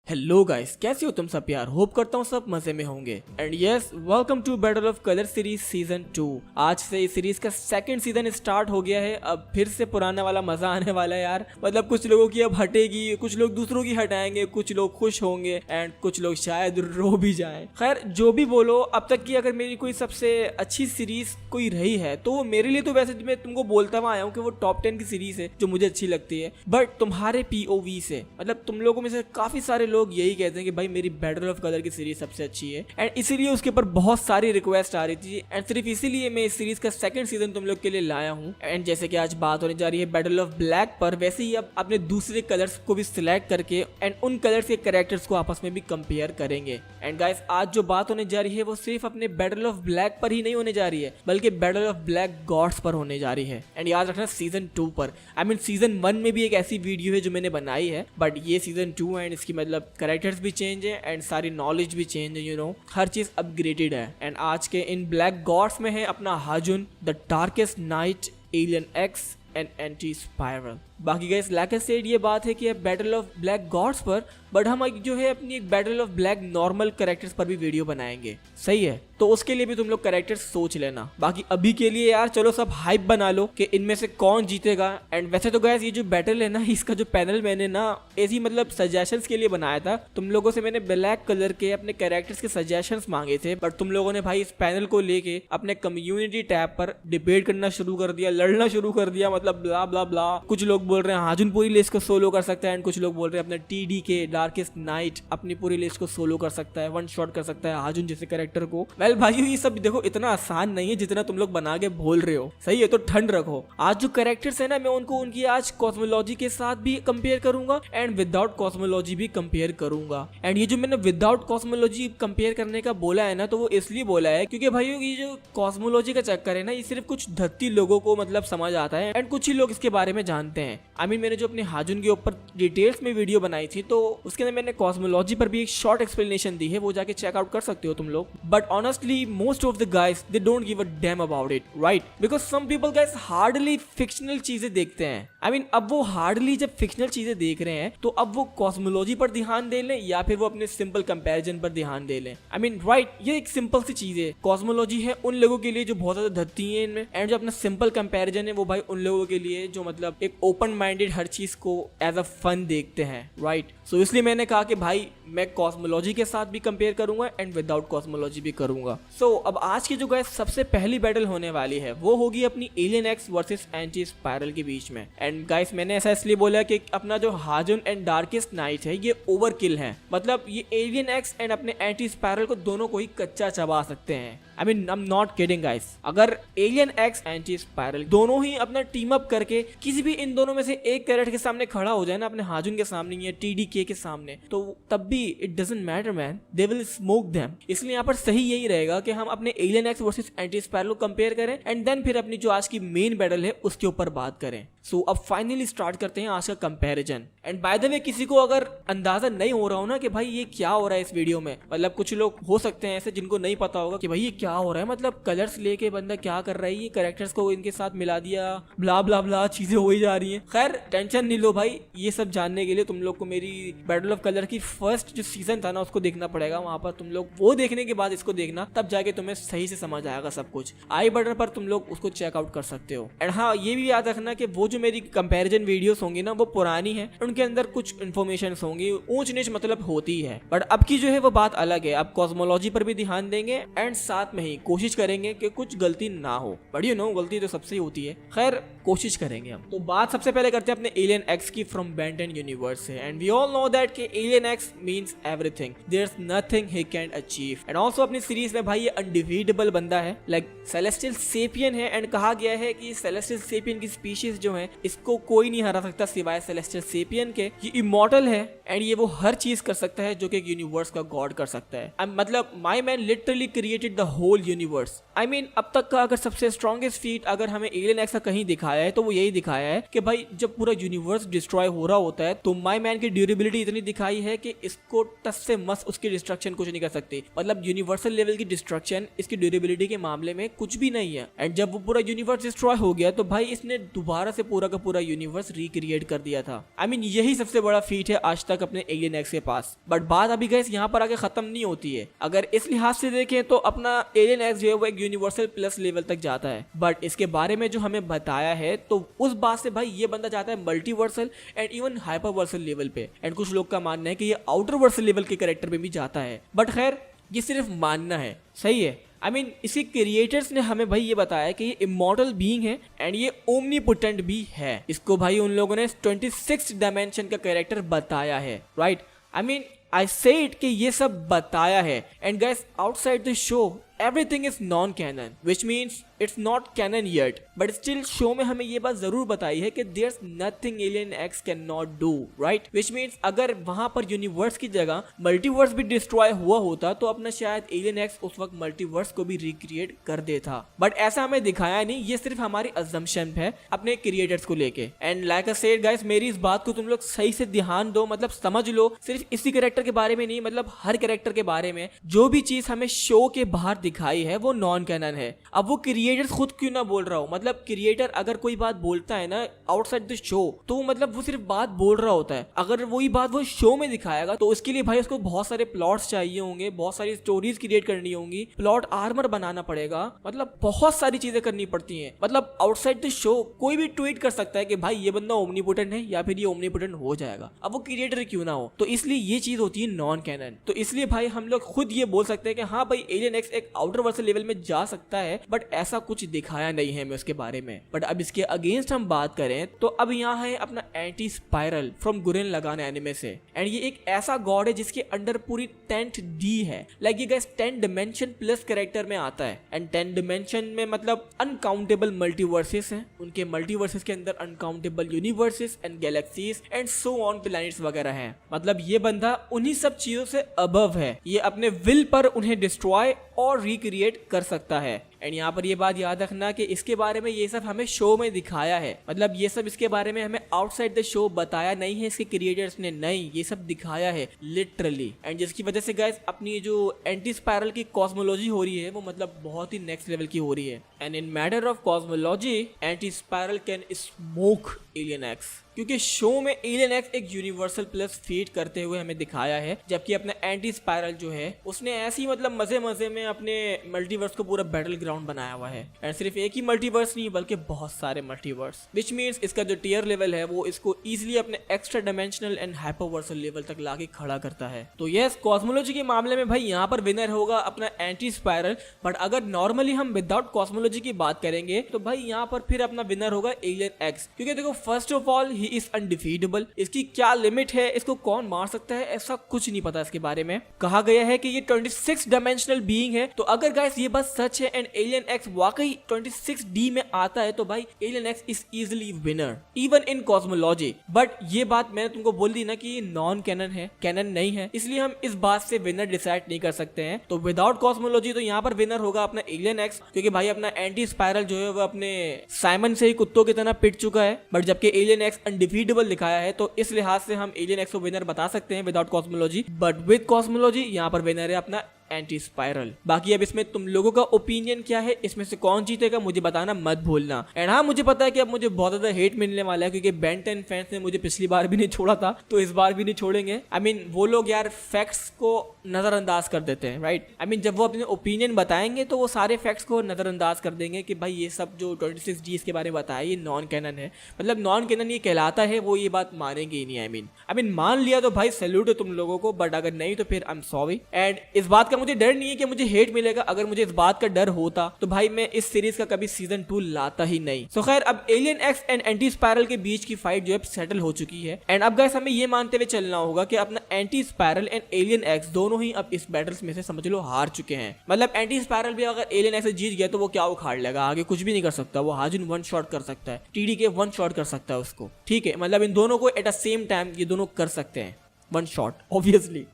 Hello guys, कैसे हो तुम सब यार। होप करता हूँ सब मजे में होंगे। And yes, welcome to battle of colour series season 2। आज से इस सीरीज का सेकंड सीजन स्टार्ट हो गया है। अब फिर से पुराना वाला मजा आने वाला है यार। मतलब कुछ लोगों की अब हटेगी, कुछ लोग दूसरों की हटाएंगे, कुछ लोग खुश होंगे एंड कुछ लोग शायद रो भी जाएं। खैर जो भी बोलो, अब तक की अगर मेरी कोई सबसे अच्छी सीरीज कोई रही है तो वो मेरे लिए तो वैसे मैं तुमको बोलता हुआ आया हूँ कि वो टॉप 10 की सीरीज है जो मुझे अच्छी लगती है। बट तुम्हारे POV से, मतलब तुम लोगों में से काफी सारे लोग यही कहते हैं कि भाई मेरी बैटल ऑफ कलर की सीरीज सबसे अच्छी है। एंड इसीलिए उसके ऊपर बहुत सारी रिक्वेस्ट आ रही थी एंड सिर्फ इसीलिए मैं इस सीरीज का सेकंड सीजन तुम लोग के लिए लाया हूँ। एंड जैसे कि आज बात होने जा रही है बैटल ऑफ ब्लैक पर, वैसे ही अब अपने दूसरे कलर्स को भी सिलेक्ट करके एंड उन कलर्स के कैरेक्टर्स को आपस में भी कंपेयर करेंगे। एंड गाइस, आज जो बात होने जा रही है वो सिर्फ अपने बैटल ऑफ ब्लैक पर ही नहीं होने जा रही है, बल्कि बैटल ऑफ ब्लैक गॉड्स पर होने जा रही है। एंड याद रखना, सीजन 2 पर। सीजन 1 में भी एक ऐसी वीडियो है जो मैंने बनाई है, बट ये सीजन 2 एंड इसकी मतलब कैरेक्टर्स भी चेंज है एंड सारी नॉलेज भी चेंज है, हर चीज अपग्रेडेड है। एंड आज के इन ब्लैक गॉड्स में है अपना Hajun, the Darkest Knight, Alien X and Anti Spiral. बाकी गाइस, लाइक आई सेड, ये बात है कि बैटल ऑफ ब्लैक गॉड्स पर, बट हम जो है अपनी एक battle of black normal characters पर भी वीडियो बनाएंगे। सही है, तो उसके लिए भी तुम लोग कैरेक्टर्स सोच लेना। बाकी अभी के लिए यार चलो सब हाइप बना लो कि इनमें से कौन जीतेगा। एंड वैसे तो गाइस, ये जो बैटल है ना, इसका जो पैनल मैंने ना ऐसी मतलब सजेशंस के लिए बनाया था। तुम लोगों से मैंने ब्लैक कलर के अपने कैरेक्टर्स के सजेशंस मांगे थे, बट तुम लोगों ने भाई इस पैनल को लेके अपने कम्युनिटी टैब पर डिबेट करना शुरू कर दिया, लड़ना शुरू कर दिया, मतलब ब्ला ब्ला ब्ला। कुछ लोग बोल रहे हैं हाजुन पूरी लिस्ट को सोलो कर सकता है एंड कुछ लोग बोल रहे हैं अपने TDK डार्केस्ट नाइट अपनी पूरी लिस्ट को सोलो कर सकता है, वन शॉट कर सकता है हाजुन जैसे कैरेक्टर को। वेल भाइयों, ये सब देखो इतना आसान नहीं है जितना तुम लोग बना के बोल रहे हो। सही है, तो ठंड रखो। आज जो कैरेक्टर्स है ना, मैं उनको उनकी आज कॉस्मोलॉजी के साथ भी कंपेयर करूंगा एंड विदाउट कॉस्मोलॉजी भी कंपेयर करूंगा। एंड ये जो मैंने विदाउट कॉस्मोलॉजी कंपेयर करने का बोला है ना, तो वो इसलिए बोला है क्योंकि भाइयों ये जो कॉस्मोलॉजी का चक्कर है ना, ये सिर्फ कुछ धत्ती लोगों को मतलब समझ आता है एंड कुछ ही लोग इसके बारे में जानते हैं। मैंने जो अपने हाजुन के ऊपर डिटेल्स में वीडियो बनाई थी, तो उसके अंदर मैंने कॉस्मोलॉजी पर भी एक शॉर्ट एक्सप्लेनेशन दी है, वो जाके चेकआउट कर सकते हो तुम लोग। But honestly most of the guys they don't give a damn about it, right? Because some people guys hardly fictional चीजें देखते हैं। अब वो हार्डली जब फिक्शनल चीजें देख रहे हैं तो अब वो कॉस्मोलॉजी पर ध्यान दे लें या फिर वो अपने सिंपल कंपैरिजन पर ध्यान दे लें। राइट, ये एक सिंपल सी चीज है। कॉस्मोलॉजी है उन लोगों के लिए जो बहुत ज्यादा धत्ती है इनमें, एंड जो अपना सिंपल कंपैरिजन है वो भाई उन लोगों के लिए जो मतलब एक ओपन माइंडेड हर चीज को एज अ फन देखते हैं, राइट? सो इसलिए मैंने कहा कि भाई मैं कॉस्मोलॉजी के साथ भी कंपेयर करूंगा एंड विदाउट कॉस्मोलॉजी भी करूंगा। सो अब आज की जो गाइस सबसे पहली बैटल होने वाली है वो होगी अपनी alien x versus anti spiral के बीच में। एंड गाइस, मैंने ऐसा इसलिए बोला कि अपना जो हाजुन एंड डार्केस्ट नाइट है ये ओवरकिल है। मतलब ये एलियन एक्स एंड अपने एंटी स्पाइरल को दोनों को ही कच्चा चबा सकते हैं। I am not kidding guys. अगर एलियन एक्स एंटी स्पाइरल दोनों ही अपना टीम अप करके किसी भी इन दोनों में से एक कैरेक्टर के सामने खड़ा हो जाए ना, अपने हाजुन के सामने या TDK के सामने, तो तब भी it doesn't matter man, they will smoke them. इसलिए यहाँ पर सही यही रहेगा कि हम अपने Alien x versus anti spiral को कंपेयर करें एंड देन फिर अपनी जो आज की मेन बैटल है उसके ऊपर बात करें। सो अब फाइनली स्टार्ट करते हैं आज का comparison. And by the way, किसी को अगर अंदाजा नहीं हो रहा हो ना कि भाई ये क्या हो रहा है इस वीडियो में, मतलब कुछ लोग हो सकते हैं ऐसे जिनको नहीं पता होगा कि भाई ये क्या हो रहा है, मतलब कलर्स लेके बंदा क्या कर रहा है, ये कैरेक्टर्स को इनके साथ मिला दिया, ब्ला ब्ला ब्ला चीजें हो ही जा रही हैं। खैर टेंशन नहीं लो भाई, ये सब जानने के लिए तुम लोग को मेरी बैटल ऑफ कलर की फर्स्ट जो सीजन था ना उसको देखना पड़ेगा। वहां पर तुम लोग वो देखने के बाद इसको देखना, तब जाके तुम्हें सही से समझ आएगा सब कुछ। आई बटन पर तुम लोग उसको चेकआउट कर सकते हो। एंड हाँ, ये भी याद रखना कि वो जो मेरी कंपैरिजन वीडियोस होंगी ना वो पुरानी है, उनके अंदर कुछ इन्फॉर्मेशन होंगी, ऊंच नीच मतलब होती है। बट अब की जो है वो बात अलग है। अब कॉस्मोलॉजी पर भी ध्यान देंगे एंड साथ में ही कोशिश करेंगे कि कुछ गलती ना हो। बट गलती तो सबसे ही होती है, खैर कोशिश करेंगे हम। तो बात सबसे पहले करते हैं अपने एलियन एक्स की फ्रॉम बेन 10 यूनिवर्स से। And we all know that कि Alien X means everything, there is nothing he can achieve. And also अपनी सीरीज में भाई ये अनडिफीटेबल बंदा है, लाइक सेलेस्टियल सेपियन है। एंड कहा गया है कि सेलेस्टियल सेपियन की स्पीशीज जो है इसको कोई नहीं हरा सकता सिवाय सेलेस्टियल सेपियन के। ये इमॉर्टल है एंड ये वो हर चीज कर सकता है जो कि एक यूनिवर्स का गॉड कर सकता है। मतलब my man literally created the whole universe. अब तक का अगर सबसे स्ट्रॉन्गेस्ट फीट अगर हमें एलियन एक्स का कहीं दिखाया है तो वो यही दिखाया है कि भाई जब पूरा यूनिवर्स डिस्ट्रॉय हो रहा होता है तो माय मैन की ड्यूरेबिलिटी इतनी दिखाई है कि इसको टस से मस उसकी डिस्ट्रक्शन कुछ नहीं कर सकती। मतलब यूनिवर्सल लेवल की डिस्ट्रक्शन इसकी ड्यूरेबिलिटी के मामले में कुछ भी नहीं है। एंड जब वो पूरा यूनिवर्स डिस्ट्रॉय हो गया तो भाई इसने दोबारा से पूरा का पूरा यूनिवर्स रिक्रिएट कर दिया था। आई मीन यही सबसे बड़ा फीट है आज तक अपने एलियन एक्स के पास। बट बात अभी गाइस यहाँ पर आगे खत्म नहीं होती है। अगर इस लिहाज से देखें तो अपना एलियन एक्स जो है वो एक यूनिवर्सल प्लस लेवल तक जाता है। बट इसके बारे में जो हमें बताया है तो उस बात से भाई ये बंदा जाता है मल्टीवर्सल एंड इवन हाइपरवर्सल लेवल पे। एंड कुछ लोग का मानना है कि ये आउटर वर्सल लेवल के कैरेक्टर में भी जाता है। बट खैर ये सिर्फ मानना है, सही है। आई मीन इसके क्रिएटर्स ने हमें भाई ये बताया कि ये इमॉर्टल बीइंग है एंड ये ओमनीपोटेंट भी है। इसको भाई उन लोगों ने 26 डायमेंशन का कैरेक्टर बताया है, right. I mean I said कि ये सब बताया है। And guys outside the show everything is non-canon, which means it's not canon yet, but still show में हमें ये बात जरूर बताई है कि there's nothing Alien X cannot do, right? Which means अगर वहां पर यूनिवर्स की जगह मल्टीवर्स भी डिस्ट्रॉय हुआ होता तो अपना शायद Alien X उस वक्त मल्टीवर्स को भी रिक्रिएट कर देता। बट ऐसा हमें दिखाया नहीं, ये सिर्फ हमारी अजम्पशन है अपने क्रिएटर्स को लेके। And like I said guys, मेरी इस बात को तुम लोग सही से ध्यान दो, मतलब समझ लो। सिर्फ इसी कैरेक्टर के बारे में नहीं, मतलब हर कैरेक्टर के बारे में जो भी चीज हमें शो के बाहर दिखाई है वो नॉन कैनन है। अब वो क्रिएटर्स खुद क्यों ना बोल रहा हो, मतलब क्रिएटर अगर कोई बात बोलता है ना आउटसाइड द शो तो मतलब वो सिर्फ बात बोल रहा होता है। अगर वही बात वो शो में दिखाएगा तो उसके लिए भाई उसको बहुत सारे प्लॉट्स चाहिए होंगे, बहुत सारी स्टोरीज क्रिएट करनी होंगी, प्लॉट आर्मर बनाना पड़ेगा, मतलब बहुत सारी चीजें करनी पड़ती हैं। मतलब आउटसाइड द शो कोई भी ट्वीट कर सकता है कि भाई ये बंदा ओमनीपोटेंट है या फिर ये ओमनीपोटेंट हो जाएगा, अब वो क्रिएटर क्यों ना हो। तो इसलिए ये चीज होती है नॉन कैनन। तो इसलिए भाई हम लोग खुद ये बोल सकते हैं कि हाँ भाई एलियन एक्स एक आउटर वर्सल लेवल में जा सकता है, बट ऐसा कुछ दिखाया नहीं है हमें उसके बारे में। बट अब इसके अगेंस्ट हम बात करें तो अब यहाँ है अपना एंटी स्पाइरल फ्रॉम गुरेन लगान एनिमे से। एंड ये एक ऐसा गॉड है जिसके अंडर पूरी 10th D है। लाइक ये गाइस 10 डिमेंशन प्लस कैरेक्टर में आता है। एंड 10 डिमेंशन में मतलब अनकाउंटेबल मल्टीवर्सेस हैं, उनके मल्टीवर्सेस के अंदर uncountable universes and galaxies and so on planets वगैरह हैं। मतलब ये बंदा उन्हीं सब चीजों से अबव है, ये अपने विल पर उन्हें डिस्ट्रॉय और रिक्रिएट कर सकता है। एंड यहाँ पर ये बात याद रखना कि इसके बारे में ये सब हमें शो में दिखाया है, मतलब ये सब इसके बारे में हमें आउटसाइड द शो बताया नहीं है इसके क्रिएटर्स ने, नहीं ये सब दिखाया है लिटरली। एंड जिसकी वजह से गाइस अपनी जो एंटी स्पाइरल की कॉस्मोलॉजी हो रही है वो मतलब बहुत ही नेक्स्ट लेवल की हो रही है। And in matter of cosmology anti spiral can smoke alien x, क्योंकि शो में एलियन एक्स एक यूनिवर्सल प्लस फीट करते हुए हमें दिखाया है, जबकि अपना एंटी स्पाइरल जो है उसने ऐसी मतलब मजे मजे में अपने मल्टीवर्स को पूरा बैटल ग्राउंड बनाया हुआ है। एंड सिर्फ एक ही मल्टीवर्स नहीं बल्कि बहुत सारे मल्टीवर्स, विच मीन्स इसका जो टियर लेवल है वो इसको इजिली अपने एक्स्ट्रा डायमेंशनल एंड हाइपरवर्सल लेवल तक लाके खड़ा करता है। तो यस कॉस्मोलॉजी के मामले में भाई यहाँ पर विनर होगा अपना एंटी स्पाइरल। बट अगर नॉर्मली हम विदाउट कॉस्मोलॉजी की बात करेंगे तो भाई यहाँ पर फिर अपना विनर होगा एलियन एक्स, क्योंकि देखो first of all he is undefeatable. इसकी क्या लिमिट है, इसको कौन मार सकता है, ऐसा कुछ नहीं पता इसके बारे में। कहा गया है कि ये 26 डायमेंशनल बीइंग है। तो अगर गाइस ये बात सच है एंड एलियन एक्स वाकई 26 D में आता है तो भाई alien x is easily winner even in cosmology. But ये बात मैंने तुमको बोल दी ना कि ये नॉन कैनन है, कैनन नहीं है, इसलिए हम इस बात से विनर डिसाइड नहीं कर सकते हैं। तो विदाउट कॉस्मोलॉजी तो यहाँ पर विनर होगा अपना एलियन एक्स, क्योंकि भाई अपना एंटी स्पाइरल जो है वो अपने साइमन से ही कुत्तों की तरह पिट चुका है। बट जबकि एलियन एक्स अनडिफीटेबल दिखाया है तो इस लिहाज से हम एलियन एक्स को विनर बता सकते हैं without cosmology. But with cosmology यहाँ पर विनर है अपना एंटी स्पाइरल। बाकी अब इसमें तुम लोगों का ओपिनियन क्या है, इसमें से कौन जीतेगा मुझे बताना मत भूलना। एंड हाँ मुझे पता है कि अब मुझे बहुत ज्यादा हेट मिलने वाला है, क्योंकि बेन 10 फैंस ने मुझे पिछली बार भी नहीं छोड़ा था तो इस बार भी नहीं छोड़ेंगे। आई मीन वो लोग यार फैक्ट्स को नजरअंदाज कर देते हैं, राइट। आई मीन जब वो अपने ओपिनियन बताएंगे तो वो सारे फैक्ट्स को नजरअंदाज कर देंगे कि भाई ये सब जो 26 D के बारे में बताया ये नॉन कैनन है, मतलब नॉन कैनन ये कहलाता है, वो ये बात मानेंगे ही नहीं। आई मीन मान लिया तो भाई सैल्यूट है तुम लोगों को, बट अगर नहीं तो फिर आई एम सॉरी। एंड इस बात का मुझे डर नहीं है कि मुझे हेट मिलेगा, अगर मुझे इस बात का डर होता तो भाई मैं इस सीरीज का कभी सीजन 2 लाता ही नहीं। सो खैर अब alien X and Anti spiral के बीच की फाइट जो है सेटल हो चुकी है। एंड अब गाइस हमें ये मानते हुए चलना होगा कि अपना anti spiral and alien x दोनों ही अब इस बैटल्स में से समझ लो हार चुके हैं। मतलब एंटी स्पाइरल भी अगर एलियन एक्स से जीत गया तो वो क्या उखाड़ लेगा, आगे कुछ भी नहीं कर सकता, वो हाजिन वन शॉट कर सकता है, टीडी के वन शॉट कर सकता है उसको, ठीक है। मतलब इन दोनों को एट अ सेम टाइम ये दोनों कर सकते हैं वन शॉट ऑब्वियसली।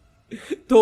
तो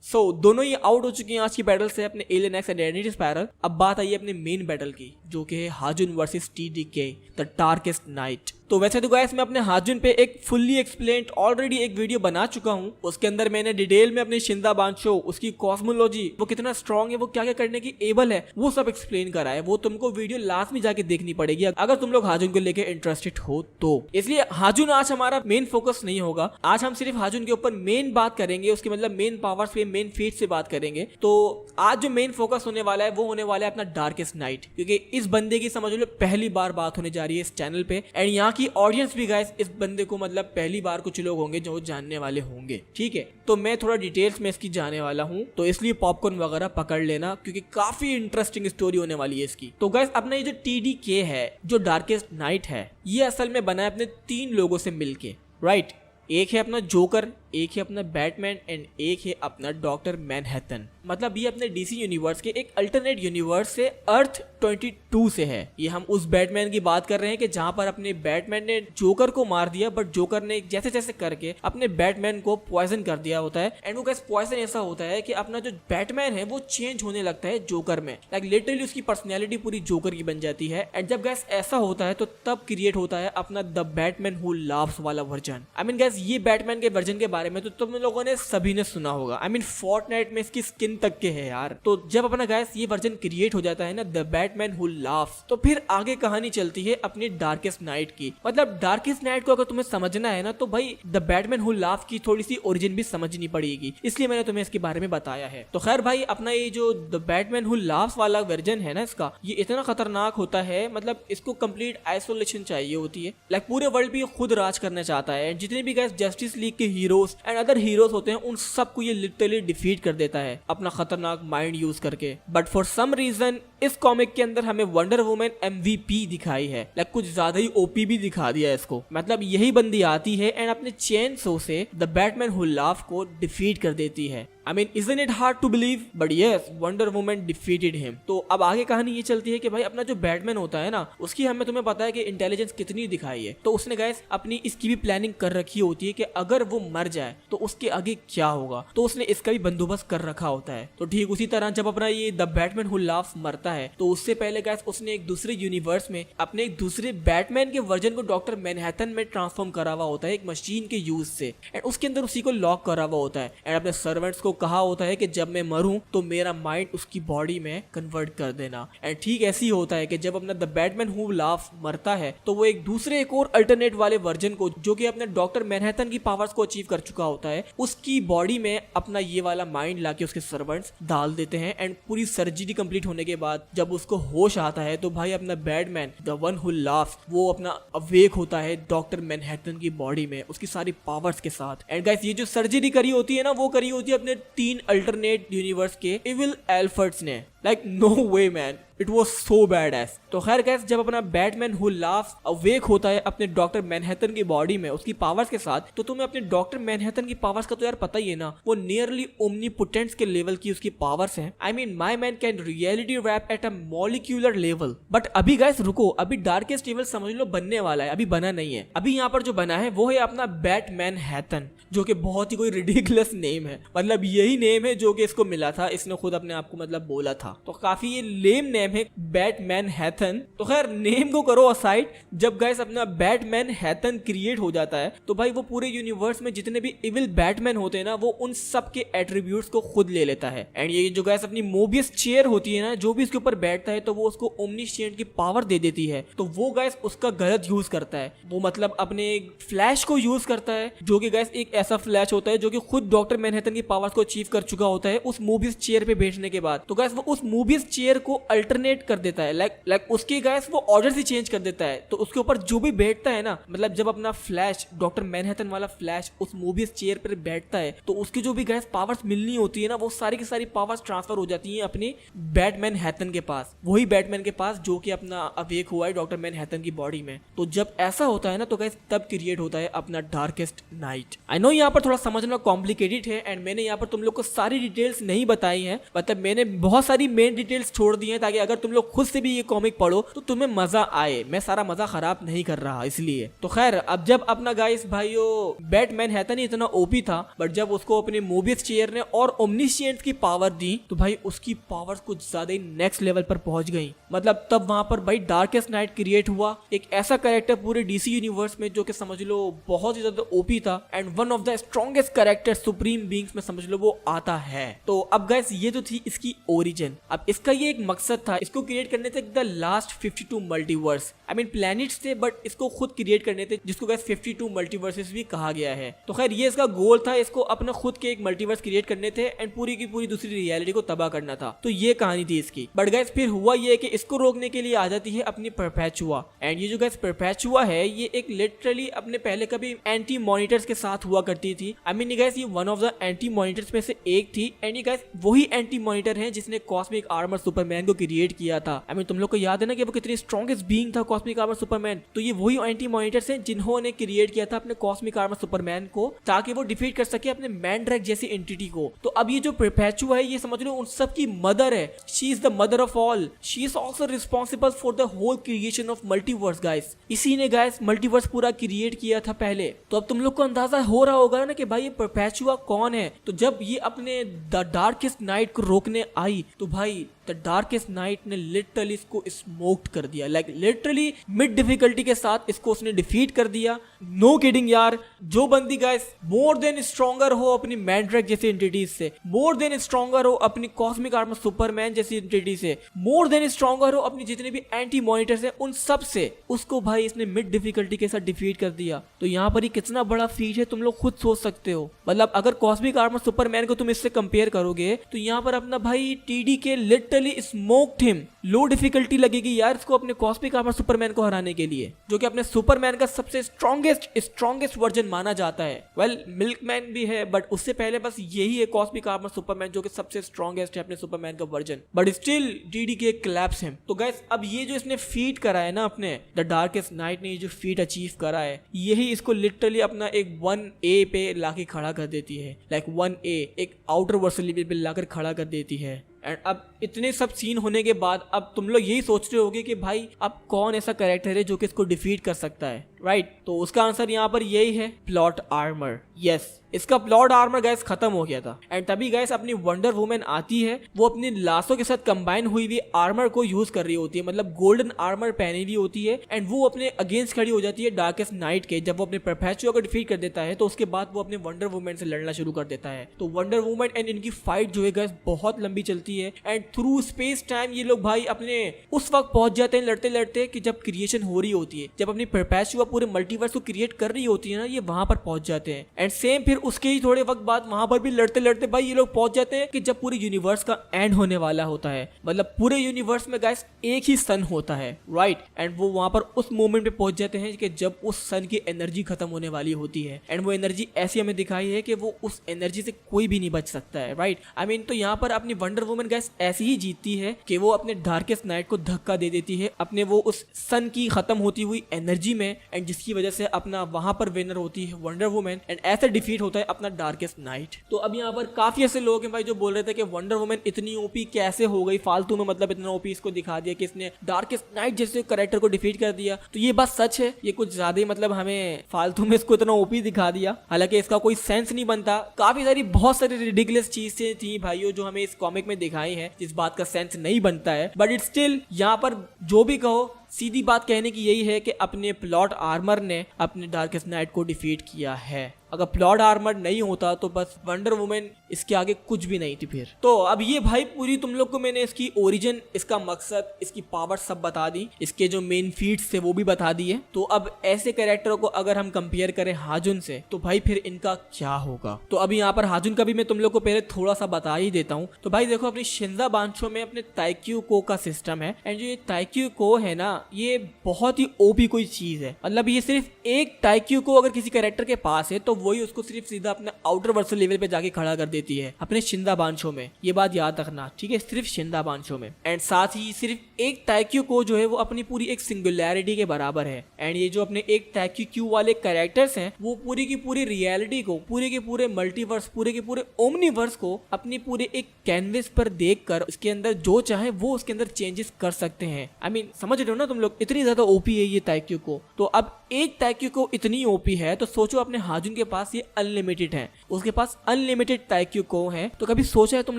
दोनों ही आउट हो चुके हैं आज की बैटल से अपने Alien X and annuity spiral. अब बात आई है अपने मेन बैटल की, जो कि है Hajun versus TDK the Darkest Knight. तो वैसे तो गाइस मैं अपने हाजुन पे एक फुल्ली एक्सप्लेन्ड ऑलरेडी एक वीडियो बना चुका हूँ। उसके अंदर मैंने डिटेल में अपनी शिंदा बांशो, उसकी कॉस्मोलॉजी, वो कितना स्ट्रांग है, वो क्या क्या करने की एबल है, वो सब एक्सप्लेन करा है। वो तुमको वीडियो लास्ट में जाके देखनी पड़ेगी अगर तुम लोग हाजुन को लेके इंटरेस्टेड हो तो। इसलिए हाजुन आज हमारा मेन फोकस नहीं होगा। आज हम सिर्फ हाजुन के ऊपर मेन बात करेंगे, उसके मतलब मेन पावर्स पे, मेन फीट से बात करेंगे। तो आज जो मेन फोकस होने वाला है वो होने वाला है अपना डार्केस्ट नाइट, क्योंकि इस बंदे की समझ लो पहली बार बात होने जा रही है इस चैनल पे। एंड यहाँ की ऑडियंस भी गाइस इस बंदे को मतलब पहली बार कुछ लोग होंगे जो जानने वाले होंगे, ठीक है। तो मैं थोड़ा डिटेल्स में इसकी जाने वाला हूँ, तो इसलिए पॉपकॉर्न वगैरह पकड़ लेना, क्योंकि काफी इंटरेस्टिंग स्टोरी होने वाली है इसकी। तो गाइस अपना ये जो TDK है, जो डार्केस्ट नाइट है, ये असल में बना है अपने 3 लोगों से मिलके, राइट। एक है अपना जोकर, एक है अपना बैटमैन एंड एक है अपना डॉक्टर मैनहट्टन। मतलब ये अपने DC यूनिवर्स के एक अल्टरनेट यूनिवर्स से अर्थ 22 से है। ये हम उस बैटमैन की बात कर रहे हैं कि जहां पर अपने बैटमैन ने जोकर को मार दिया, बट जोकर ने जैसे जैसे करके अपने बैटमैन को पॉइजन कर दिया होता है। एंड वो गैस पॉइजन ऐसा होता है कि अपना जो बैटमैन है वो चेंज होने लगता है जोकर में, लाइक लिटरली उसकी पर्सनैलिटी पूरी जोकर की बन जाती है। एंड जब गैस ऐसा होता है तो तब क्रिएट होता है अपना द बैटमैन हु लाव्स वाला वर्जन। आई मीन गैस ये बैटमैन के वर्जन के बारे में तो तुम लोगों ने सभी ने सुना होगा। आई मीन फोर्टनाइट में इसकी स्किन तक के है यार। तो जब अपना गैस ये वर्जन क्रिएट हो जाता है ना, द बैटमैन हु लाव्स, तो फिर आगे कहानी चलती है अपनी डार्केस्ट नाइट की। मतलब डार्केस्ट नाइट को अगर तुम्हें समझना है ना, तो भाई द बैटमैन हु लाव्स की थोड़ी सी ओरिजिन भी समझनी पड़ेगी, इसलिए मैंने तुम्हें इसके बारे में बताया है। तो खैर भाई, अपना ये जो द बैटमैन हु लाव्स वाला वर्जन है ना इसका, ये इतना खतरनाक होता है, मतलब इसको कंप्लीट आइसोलेशन चाहिए होती है। लाइक पूरे वर्ल्ड पे खुद राज करना चाहता है। जितने भी गैस जस्टिस लीग के हीरोज एंड अदर हीरोज होते हैं, उन सबको ये लिटरली डिफीट कर देता है अपना खतरनाक माइंड यूज करके। बट फॉर सम रीजन इस कॉमिक के अंदर हमें वंडर वुमन MVP दिखाई है, लाइक कुछ ज्यादा ही OP भी दिखा दिया है इसको। मतलब यही बंदी आती है एंड अपने चेन सो से द बैटमैन हु लाव्स को डिफीट कर देती है। I mean, isn't it hard to believe? But yes, Wonder Woman defeated him. तो अब आगे कहानी ये चलती है कि भाई अपना जो बैटमैन होता है ना, उसकी हमें तुम्हें पता है कि इंटेलिजेंस कितनी दिखाई है। तो उसने गाइस अपनी इसकी भी प्लानिंग कर रखी होती है कि अगर वो मर जाए तो उसके आगे क्या होगा, तो उसने इसका भी बंदोबस्त कर रखा होता है। तो ठीक उसी तरह जब अपना ये द बैटमैन हु लाव्स मरता है, तो उससे पहले गाइस उसने एक दूसरे यूनिवर्स में अपने एक दूसरे बैटमैन के वर्जन को डॉक्टर मैनहट्टन में ट्रांसफॉर्म करा हुआ होता है एक मशीन के यूज से। एंड उसके अंदर उसी को लॉक करा हुआ होता है एंड अपने सर्वेंट्स को कहा होता है कि जब मैं मरूं तो मेरा माइंड उसकी बॉडी में कन्वर्ट कर देना। एंड ठीक ऐसे ही होता है कि जब अपना द बैटमैन हु लाव्स मरता है, तो वो एक दूसरे एक और अल्टरनेट वाले वर्जन को, जो कि अपने डॉक्टर मैनहट्टन की पावर्स को अचीव कर चुका होता है, उसकी बॉडी में अपना ये वाला माइंड लाके उसके सर्वेंट्स डाल देते हैं। एंड पूरी सर्जरी कंप्लीट होने के बाद जब उसको होश आता है, तो भाई अपना Batman the one who loves वो अपना अवेक होता है डॉक्टर मैनहट्टन की बॉडी में उसकी सारी पावर्स के साथ। एंड गाइस ये जो सर्जरी करी होती है ना, वो करी होती है अपने 3 अल्टरनेट यूनिवर्स के इविल एल्फर्ट्स ने। Like no way man, it was so bad ass. तो खैर गैस, जब अपना बैटमैन हु लाव्स अवेक होता है अपने डॉक्टर मैनहट्टन की बॉडी में उसकी पावर्स के साथ, तो तुम्हें अपने डॉक्टर मैनहट्टन की पावर्स का तो यार पता ही है ना, वो नियरली ओमनीपोटेंस के लेवल की उसकी पावर्स हैं। I mean my man can reality wrap at a molecular level. But अभी गैस रुको, अभी डार्केस्ट लेवल समझ लो बनने वाला है, अभी बना नहीं है। अभी यहाँ पर जो बना है वो है अपना बैटमैनहट्टन, जो कि बहुत ही कोई रिडिकुलस नेम है। मतलब यही नेम है जो कि इसको मिला था, इसने खुद अपने आप को मतलब बोला था। तो काफी ये लेम नेम है बैटमैनहट्टन। तो खैर नेम को करो असाइड, जब गाइस अपना बैटमैनहट्टन क्रिएट हो जाता है, तो भाई वो पूरे यूनिवर्स में जितने भी इविल बैटमैन होते हैं ना, वो उन सब के एट्रीब्यूट्स को खुद ले लेता है। एंड ये जो गाइस अपनी मोबियस चेयर होती है ना, जो भी इसके ऊपर बैठता है तो वो उसको ओमनीशिएंट की पावर दे देती है। तो वो गाइस उसका गलत यूज करता है। वो मतलब अपने फ्लैश को यूज करता है, जो कि गाइस एक ऐसा फ्लैश होता है जो कि खुद डॉक्टर मैनहट्टन की पावर्स को अचीव कर चुका होता है उस मोबियस चेयर पे बैठने के बाद। तो गाइस वो उस मोबियस चेयर को अल्टरनेट कर देता है, लाइक उसके गाइस वो ऑर्डर ही चेंज कर देता है। तो उसके ऊपर जो भी बैठता है ना, मतलब जब अपना फ्लैश डॉक्टर मैनहट्टन वाला फ्लैश उस मोबियस चेयर पर बैठता है, तो उसकी जो भी गाइस पावर्स मिलनी होती है ना, वो सारी की सारी पावर्स ट्रांसफर हो जाती हैं अपने बैटमैनहट्टन के पास, वही बैटमैन के पास जो कि अपना अवेक हुआ है डॉक्टर मैनहट्टन की बॉडी में। तो जब ऐसा होता है ना, तो गाइस तब क्रिएट होता है अपना डार्केस्ट नाइट। आई नो यहाँ पर थोड़ा समझना कॉम्प्लिकेटेड है एंड मैंने यहाँ पर तुम लोग को सारी डिटेल्स नहीं बताई हैं, मतलब मैंने बहुत सारी मेन डिटेल्स छोड़ दी हैं ताकि अगर तुम लोग खुद से भी ये कॉमिक पढ़ो तो तुम्हें मजा आए, मैं सारा मजा खराब नहीं कर रहा इसलिए। तो खैर अब जब अपना गाइस भाइयों बैटमैन है नहीं इतना ओपी था, बट जब उसको अपने मोबियस चेयर ने और ओमनिशिएंट की पावर दी तो भाई उसकी पावर्स कुछ ज्यादा ही नेक्स्ट लेवल पर पहुंच गई। मतलब तब वहां पर भाई डार्केस्ट नाइट क्रिएट हुआ, एक ऐसा कैरेक्टर पूरे डीसी यूनिवर्स में जो कि समझ लो बहुत ही ज्यादा ओपी था and one of the strongest character supreme beings में समझ लो वो आता है। तो अब गाइस ये तो थी इसकी ओरिजिन। अब इसका ये एक मकसद था, इसको क्रिएट करने थे the last 52 multiverse, I mean planets थे बट इसको खुद क्रिएट करने थे, जिसको गाइस 52 मल्टीवर्सेस भी कहा गया है। तो खैर ये इसका गोल था, इसको अपना खुद के एक मल्टीवर्स क्रिएट करने थे एंड पूरी की पूरी दूसरी रियलिटी को तबाह करना था। तो ये कहानी थी इसकी। बट गाइस फिर हुआ ये कि इसको रोकने के लिए आ जाती है अपनी परपेचुआ, एंड ये जो गाइस परपेचुआ है ये एक लिटरली अपने पहले कभी एंटी मॉनिटर्स के साथ हुआ करती थी। आई मीन गाइस ये one of the anti monitors में से एक थी एंड ये गाइस वही एंटी मॉनिटर है जिसने कॉस्मिक आर्मर सुपरमैन को क्रिएट किया था। आई मीन तुम लोग को याद है ना कि वो कितनी स्ट्रॉन्गेस्ट बीइंग था कॉस्मिक आर्मर सुपरमैन, तो ये वही एंटी मॉनिटर्स हैं जिन्होंने क्रिएट किया था अपने कॉस्मिक आर्मर सुपरमैन को ताकि वो डिफीट कर सके अपने मैंड्रैक जैसी एंटिटी को। तो अब ये जो परपेचुआ है ये समझ लो उन सब की मदर है, she is the mother of all, she is also responsible for the whole creation of multiverse guys. इसी ने गाइस मल्टीवर्स पूरा क्रिएट किया था पहले। तो अब तुम लोग को अंदाजा हो रहा होगा ना कि भाई ये परपेचुआ कौन है। तो जब ये अपने द डार्केस्ट नाइट को रोकने आई तो भाई द डार्केस्ट नाइट ने लिटरली इसको स्मोक्ड कर दिया, लाइक लिटरली मिड डिफिकल्टी के साथ इसको उसने डिफीट कर दिया। नो किडिंग यार, जो बंदी गाइस मोर देन स्ट्रॉन्गर हो अपनी मैंड्रैक जैसी एंटिटीज से, मोर देन स्ट्रॉन्गर हो अपनी कॉस्मिक आर्मर सुपरमैन जैसी एंटिटी से, मोर देन स्ट्रॉन्गर हो अपनी जितने भी एंटी मॉनिटर्स हैं उन सब से, उसको भाई इसने मिड डिफिकल्टी के साथ डिफीट कर दिया। तो यहाँ पर ही कितना बड़ा फीट है तुम लोग खुद सोच सकते हो। मतलब अगर कॉस्मिक आर्मर सुपरमैन को तुम इससे कंपेयर करोगे तो यहाँ पर अपना भाई टीडी के लिटरली स्मोक्ड हिम। लो डिफिकल्टी लगेगी यार इसको अपने कॉस्मिक आर्मर सुपरमैन को हराने के लिए, जो कि अपने सुपरमैन का सबसे स्ट्रॉन्गेस्ट वर्जन माना जाता है। वेल मिल्कमैन भी है बट उससे पहले बस यही है कॉस्मिक आर्मर सुपरमैन जो कि सबसे स्ट्रॉन्गेस्ट है अपने सुपरमैन का वर्जन, बट स्टिल टीडी के क्लैप्स हिम। तो गाइस अब ये जो इसने फीट करा है ना अपने द डार्केस्ट नाइट ने, ये जो फीट अचीव करा है यही इसको लिटरली अपना एक 1A पे लाके खड़ा कर देती है, लाइक 1A एक आउटर वर्सल लेवल पे लाकर खड़ा कर देती है। एंड अब इतने सब सीन होने के बाद अब तुम लोग यही सोच रहे होगे कि भाई अब कौन ऐसा कैरेक्टर है जो कि इसको डिफीट कर सकता है, राइट? तो उसका आंसर यहाँ पर यही है, प्लॉट आर्मर। यस, इसका प्लॉट आर्मर गैस खत्म हो गया था एंड तभी गैस अपनी वंडर वुमन आती है, वो अपनी लाशों के साथ कंबाइन हुई हुई आर्मर को यूज कर रही होती है, मतलब गोल्डन आर्मर पहनी हुई होती है एंड वो अपने अगेंस्ट खड़ी हो जाती है डार्केस्ट नाइट के। जब वो अपने परपेचुआ को डिफीट कर देता है तो उसके बाद वो अपने वंडर वुमन से लड़ना शुरू कर देता है। तो वंडर वुमन एंड इनकी फाइट जो है गैस बहुत लंबी चलती है एंड थ्रू स्पेस टाइम ये लोग भाई अपने उस वक्त पहुंच जाते हैं लड़ते लड़ते कि जब क्रिएशन हो रही होती है, जब अपनी परपेचुआ पूरे मल्टीवर्स को क्रिएट कर रही होती है ना, ये वहां पर पहुंच जाते हैं। एंड सेम फिर उसके ही थोड़े वक्त बाद वहां पर भी लड़ते लड़ते भाई ये लोग पहुंच जाते हैं कि जब पूरे यूनिवर्स का एंड होने वाला होता है, मतलब पूरे यूनिवर्स में गाइस एक ही सन होता है, राइट? एंड वो वहां पर उस मोमेंट पे पहुंच जाते हैं कि जब उस सन की एनर्जी खत्म होने वाली होती है एंड वो एनर्जी ऐसी हमें दिखाई है कि वो उस एनर्जी से कोई भी नहीं बच सकता है, राइट? आई मीन तो यहाँ पर अपनी वंडर वुमन गाइस ऐसी ही जीतती है कि वो अपने डार्केस्ट नाइट को धक्का दे देती है अपने वो उस सन की खत्म होती हुई एनर्जी में, एंड जिसकी वजह से अपना वहां पर विनर होती है वंडर वुमन एंड ऐसे डिफीट होता है अपना डार्केस्ट नाइट। तो अब यहाँ पर काफी ऐसे लोग हैं भाई जो बोल रहे थे कि वंडर वुमन इतनी ओपी कैसे हो गई फालतू में, मतलब इतना ओपी इसको दिखा दिया कि इसने डार्केस्ट नाइट जैसे कैरेक्टर को डिफीट कर दिया। तो ये बात सच है, ये कुछ ज्यादा ही मतलब हमें फालतू में इसको इतना ओपी दिखा दिया, हालांकि इसका कोई सेंस नहीं बनता। काफी सारी बहुत सारी रिडिकुलस चीजें थी भाइयों जो हमें इस कॉमिक में दिखाई है जिस बात का सेंस नहीं बनता है, बट इट स्टिल यहाँ पर जो भी कहो सीधी बात कहने की यही है कि अपने प्लॉट आर्मर ने अपने डार्केस्ट नाइट को डिफीट किया है। अगर प्लॉट आर्मर नहीं होता तो बस वंडर वुमन इसके आगे कुछ भी नहीं थी फिर। तो अब ये भाई पूरी तुम लोग को मैंने इसकी ओरिजिन, इसका मकसद, इसकी पावर सब बता दी, इसके जो मेन फीट्स थे वो भी बता दिए। तो अब ऐसे कैरेक्टरों को अगर हम कंपेयर करें हाजुन से तो भाई फिर इनका क्या होगा। तो अभी यहाँ पर हाजुन का भी मैं तुम लोग को पहले थोड़ा सा बता ही देता हूँ। तो भाई देखो अपनी शिंजा बांचो में अपने ताइक्यू को का सिस्टम है एंड जो ये ताइक्यू को है ना ये बहुत ही ओपी कोई चीज है, मतलब ये सिर्फ एक ताइक्यू को अगर किसी कैरेक्टर के पास है तो वही उसको सिर्फ सीधा अपने आउटर वर्सल लेवल पे जाके खड़ा कर देती है अपने शिंदा बांशो में। ये बात याद रखना, ठीक है, सिर्फ शिंदा बांशो में। एंड साथ ही सिर्फ एक ताइक्यू को जो है वो अपनी पूरी एक सिंगुलैरिटी के बराबर है। एंड ये जो अपने एक ताइक्यू क्यू वाले कैरेक्टर्स हैं वो पूरी की पूरी रियलिटी को, पूरे के पूरे मल्टीवर्स, पूरे के पूरे ओमनीवर्स को अपनी पूरे एक कैनवस पर देखकर उसके अंदर जो चाहे वो उसके अंदर चेंजेस कर सकते हैं। आई मीन समझ रहे हो ना तुम लोग, इतनी ज्यादा ओपी है ये ताइक्यू को। तो अब एक ताइक्यू को इतनी ओपी है तो सोचो अपने हाजुन के पास ये अनलिमिटेड है, उसके पास अनलिमिटेड ताइक्यू को है। तो कभी सोचा है तुम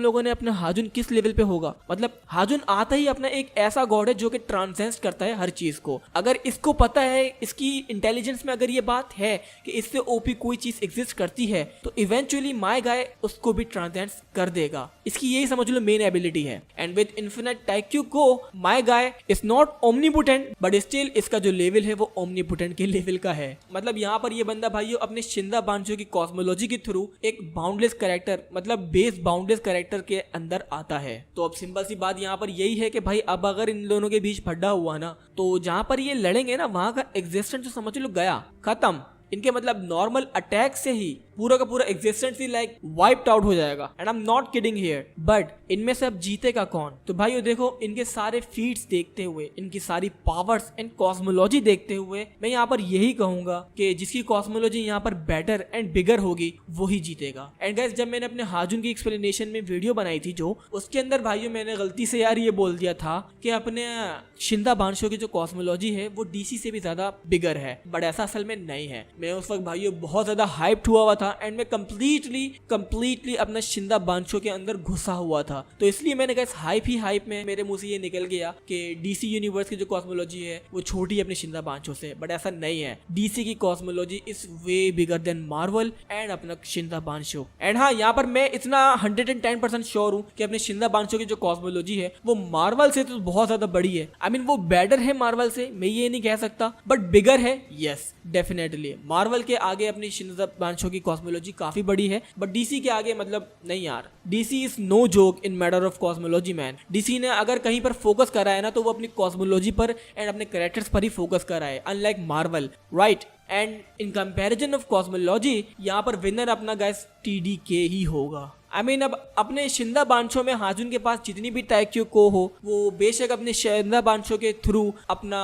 लोगों ने अपना हाजुन किस लेवल पे होगा? मतलब हाजुन आता ही अपना एक ऐसा गॉड है जो कि ट्रांसेंड करता है हर चीज को। अगर इसको पता है, इसकी इंटेलिजेंस में अगर ये बात है कि इससे ओपी कोई चीज एग्जिस्ट करती है तो इवेंचुअली माय गाय उसको भी ट्रांसेंड कर देगा। इसकी यही समझ लो मेन एबिलिटी है। एंड विद इन्फिनिट ताइक्यू को my guy is not omnipotent but still इसका जो लेवल है वो ओमनीपोटेंट के लेवल का है। मतलब यहाँ पर ये बंदा भाइयों अपने शिंदा बांशो की कॉस्मोलॉजी के थ्रू एक बाउंडलेस कैरेक्टर, मतलब बेस बाउंडलेस कैरेक्टर के अंदर आता है। तो अब सिंपल सी बात यहाँ पर यही है कि भाई अब अगर इन दोनों के बीच फड्डा हुआ ना तो जहाँ पर ये लड़ेंगे ना वहां का एग्जिस्टेंस जो समझ लो गया, खत्म। इनके मतलब नॉर्मल अटैक से ही पूरा का पूरा एग्जिस्टेंस ही लाइक वाइप्ड आउट हो जाएगा। And I am not kidding here. But इनमें से अब जीतेगा कौन? तो भाइयों देखो, इनके सारे फीट्स देखते हुए, इनकी सारी पावर्स एंड कॉस्मोलॉजी देखते हुए मैं यहाँ पर यही कहूंगा कि जिसकी कॉस्मोलॉजी यहाँ पर बेटर एंड बिगर होगी वही जीतेगा। एंड गाइस, जब मैंने अपने हाजुन की एक्सप्लेनेशन में वीडियो बनाई थी जो, उसके अंदर भाइयों मैंने गलती से यार ये बोल दिया था कि अपने शिंदा बांशो की जो कॉस्मोलॉजी है वो डीसी से भी ज्यादा बिगर है, बट ऐसा असल में नहीं है। मैं उस वक्त भाइयों बहुत ज्यादा हाइप्ड हुआ था एंड मैं कंप्लीटली अपना शिंदा बांशो के अंदर घुसा हुआ था। तो इसलिए मैंने गाइस हाइप ही हाइप में मेरे मुंह से ये निकल गया कि डीसी यूनिवर्स की जो कॉस्मोलॉजी है वो छोटी है अपने शिंदा बांशो से, बट ऐसा नहीं है। डीसी की cosmology is way bigger than Marvel and अपना शिंदा बांशो। एंड हाँ, यहाँ पर मैं इतना 110% श्योर हूँ कि अपने शिंदा बांशो की जो कॉस्मोलॉजी है वो मार्वल से तो बहुत ज्यादा बड़ी है। आई मीन वो बेटर है मार्वल से, मैं ये नहीं कह सकता, बट बिगर है, यस डेफिनेटली। मार्वल के आगे अपनी शिंदा बांशो की कॉस्मोलॉजी काफी बड़ी है, बट डीसी के आगे मतलब नहीं यार। DC is no joke in matter of cosmology man. DC ने अगर कहीं पर फोकस करा है ना तो वो अपनी कॉस्मोलॉजी पर एंड अपने कैरेक्टर्स पर ही फोकस करा है, unlike Marvel, right. And in comparison of cosmology यहाँ पर विनर अपना गाइस TDK ही होगा। आई मीन अब अपने शिंदा बांशो में हाजुन के पास जितनी भी ताइक्यू को हो वो बेशक अपने शिंदा बांशो के थ्रू अपना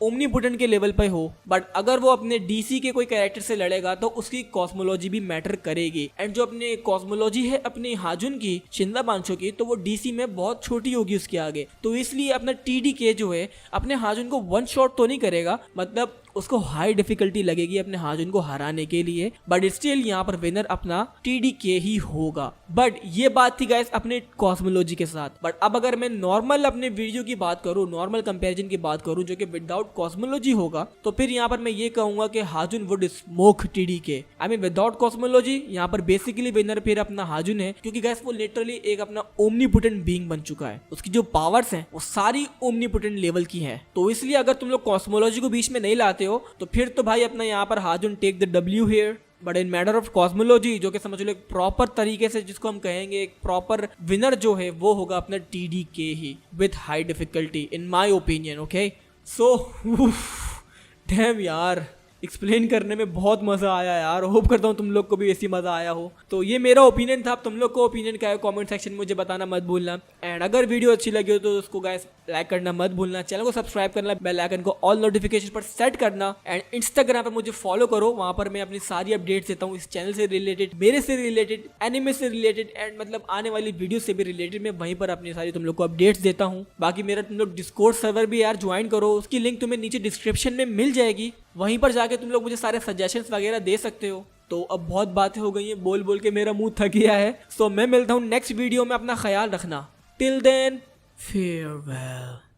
ओमनीपोटेंट के लेवल पे हो, बट अगर वो अपने डीसी के कोई कैरेक्टर से लड़ेगा तो उसकी कॉस्मोलॉजी भी मैटर करेगी। एंड जो अपने कॉस्मोलॉजी है अपनी हाजुन की, शिंदा बांशो की, तो वो डीसी में बहुत छोटी होगी उसके आगे। तो इसलिए अपना TDK जो है अपने हाजुन को वन शॉट तो नहीं करेगा, मतलब उसको हाई डिफिकल्टी लगेगी अपने हाजुन को हराने के लिए, बट स्टिल यहाँ पर विनर अपना TDK ही होगा। बट ये बात थी गाइस अपने कॉस्मोलॉजी के साथ। बट अब अगर मैं नॉर्मल अपने वीडियो की बात करूँ, नॉर्मल कंपैरिजन की बात करूँ जो कि विदाउट कॉस्मोलॉजी होगा, तो फिर यहाँ पर मैं ये कहूंगा कि Hajun would smoke TDK। I mean without cosmology यहाँ पर बेसिकली विनर फिर अपना हाजुन है, क्योंकि गाइस वो लिटरली एक अपना ओमनीपोटेंट बीइंग बन चुका है। उसकी जो पावर्स हैं वो सारी ओमनीपोटेंट लेवल की हैं। तो इसलिए अगर तुम लोग कॉस्मोलॉजी को बीच में नहीं लाते हो तो फिर तो भाई अपना यहाँ पर Hajun take the W here. But in matter of cosmology जो कि समझ लो एक प्रॉपर तरीके से जिसको हम कहेंगे एक प्रॉपर विनर जो है वो होगा अपना TDK he with high difficulty in my opinion. Okay, so damn यार, एक्सप्लेन करने में बहुत मजा आया यार। होप करता हूँ तुम लोग को भी ऐसी मजा आया हो। तो ये मेरा ओपिनियन था, अब तुम लोग को ओपिनियन क्या है कमेंट सेक्शन में मुझे बताना मत भूलना। एंड अगर वीडियो अच्छी लगी हो तो उसको गाइस लाइक करना मत भूलना, चैनल को सब्सक्राइब करना, बेल आइकन को ऑल नोटिफिकेशन पर सेट करना। एंड इंस्टाग्राम पर मुझे फॉलो करो, वहां पर मैं अपनी सारी अपडेट्स देता हूँ इस चैनल से रिलेटेड, मेरे से रिलेटेड, एनिमे से रिलेटेड एंड मतलब आने वाली वीडियो से भी रिलेटेड। मैं वहीं पर अपनी सारी तुम लोग को अपडेट्स देता हूँ। बाकी मेरा तुम लोग डिस्कॉर्ड सर्वर भी यार ज्वाइन करो, उसकी लिंक तुम्हें नीचे डिस्क्रिप्शन में मिल जाएगी, वहीं पर जाके तुम लोग मुझे सारे सजेशंस वगैरह दे सकते हो। तो अब बहुत बातें हो गई हैं, बोल बोल के मेरा मुंह थक गया है। सो मैं मिलता हूँ नेक्स्ट वीडियो में, अपना ख्याल रखना। Till then, farewell.